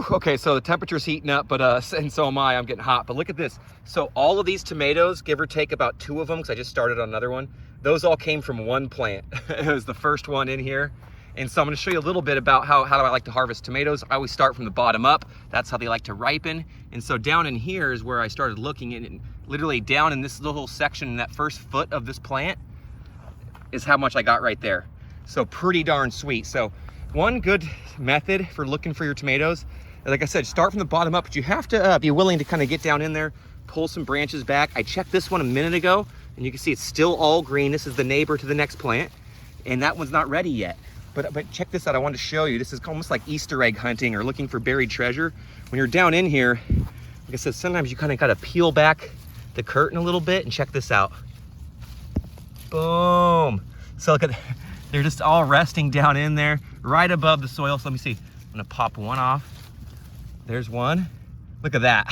Whew, okay, so the temperature's heating up, but and so am I. I'm getting hot. But look at this. So all of these tomatoes, give or take about 2 of them, because I just started on another one. Those all came from one plant. It was the first one in here. And so I'm going to show you a little bit about how do I like to harvest tomatoes. I always start from the bottom up. That's how they like to ripen. And so down in here is where I started looking, and literally down in this little section, in that first foot of this plant, is how much I got right there. So pretty darn sweet. So one good method for looking for your tomatoes, like I said, start from the bottom up, but you have to be willing to kind of get down in there, pull some branches back. I checked this one a minute ago, and you can see it's still all green. This is the neighbor to the next plant, and that one's not ready yet. But check this out. I wanted to show you. This is almost like Easter egg hunting or looking for buried treasure. When you're down in here, like I said, sometimes you kind of got to peel back the curtain a little bit, and check this out. Boom. So look at, they're just all resting down in there right above the soil. So let me see. I'm gonna pop one off. There's one. Look at that.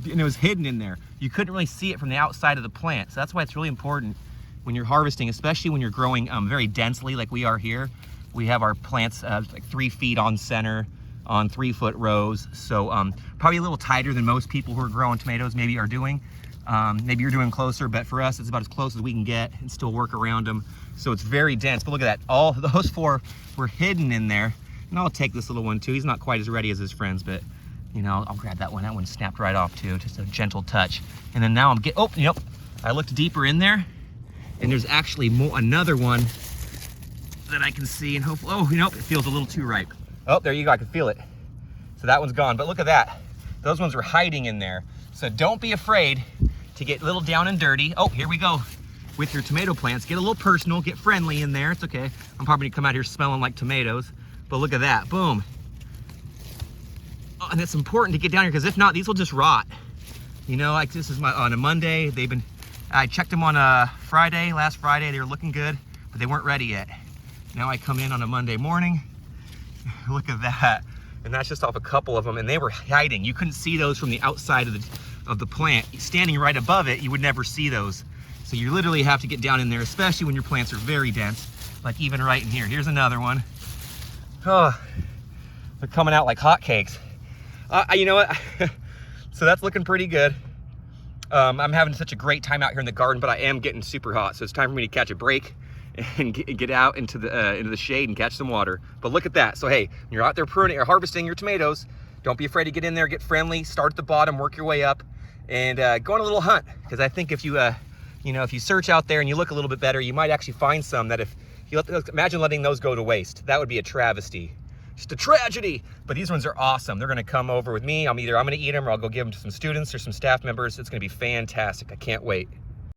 And it was hidden in there. You couldn't really see it from the outside of the plant. So that's why it's really important when you're harvesting, especially when you're growing very densely like we are here. We have our plants like 3 feet on center on 3-foot rows. So probably a little tighter than most people who are growing tomatoes maybe are doing. Maybe you're doing closer, but for us, it's about as close as we can get and still work around them. So it's very dense, but look at that. All those 4 were hidden in there. And I'll take this little one too. He's not quite as ready as his friends, but you know, I'll grab that one. That one snapped right off too, just a gentle touch. And then now I'm getting, oh, yep. I looked deeper in there, and there's actually another one that I can see, and hopefully, oh, you know, it feels a little too ripe. Oh, there you go, I can feel it. So that one's gone, but look at that. Those ones were hiding in there. So don't be afraid to get a little down and dirty. Oh, here we go. With your tomato plants, get a little personal, get friendly in there. It's okay. I'm probably gonna come out here smelling like tomatoes, but look at that, boom. Oh, and it's important to get down here, because if not, these will just rot. You know, like this is on a Monday. I checked them on a Friday, last Friday. They were looking good, but they weren't ready yet. Now I come in on a Monday morning. Look at that. And that's just off a couple of them, and they were hiding. You couldn't see those from the outside of the plant. Standing right above it, you would never see those. So you literally have to get down in there, especially when your plants are very dense, like even right in here. Here's another one. Oh, they're coming out like hotcakes. You know what? So that's looking pretty good. I'm having such a great time out here in the garden, but I am getting super hot. So it's time for me to catch a break and get out into the shade and catch some water. But look at that. So hey, when you're out there pruning or harvesting your tomatoes, don't be afraid to get in there, get friendly, start at the bottom, work your way up, and go on a little hunt. Because I think if you, you know, if you search out there and you look a little bit better, you might actually find some that if you imagine letting those go to waste. That would be a travesty. Just a tragedy. But these ones are awesome. They're gonna come over with me. I'm gonna eat them, or I'll go give them to some students or some staff members. It's gonna be fantastic. I can't wait.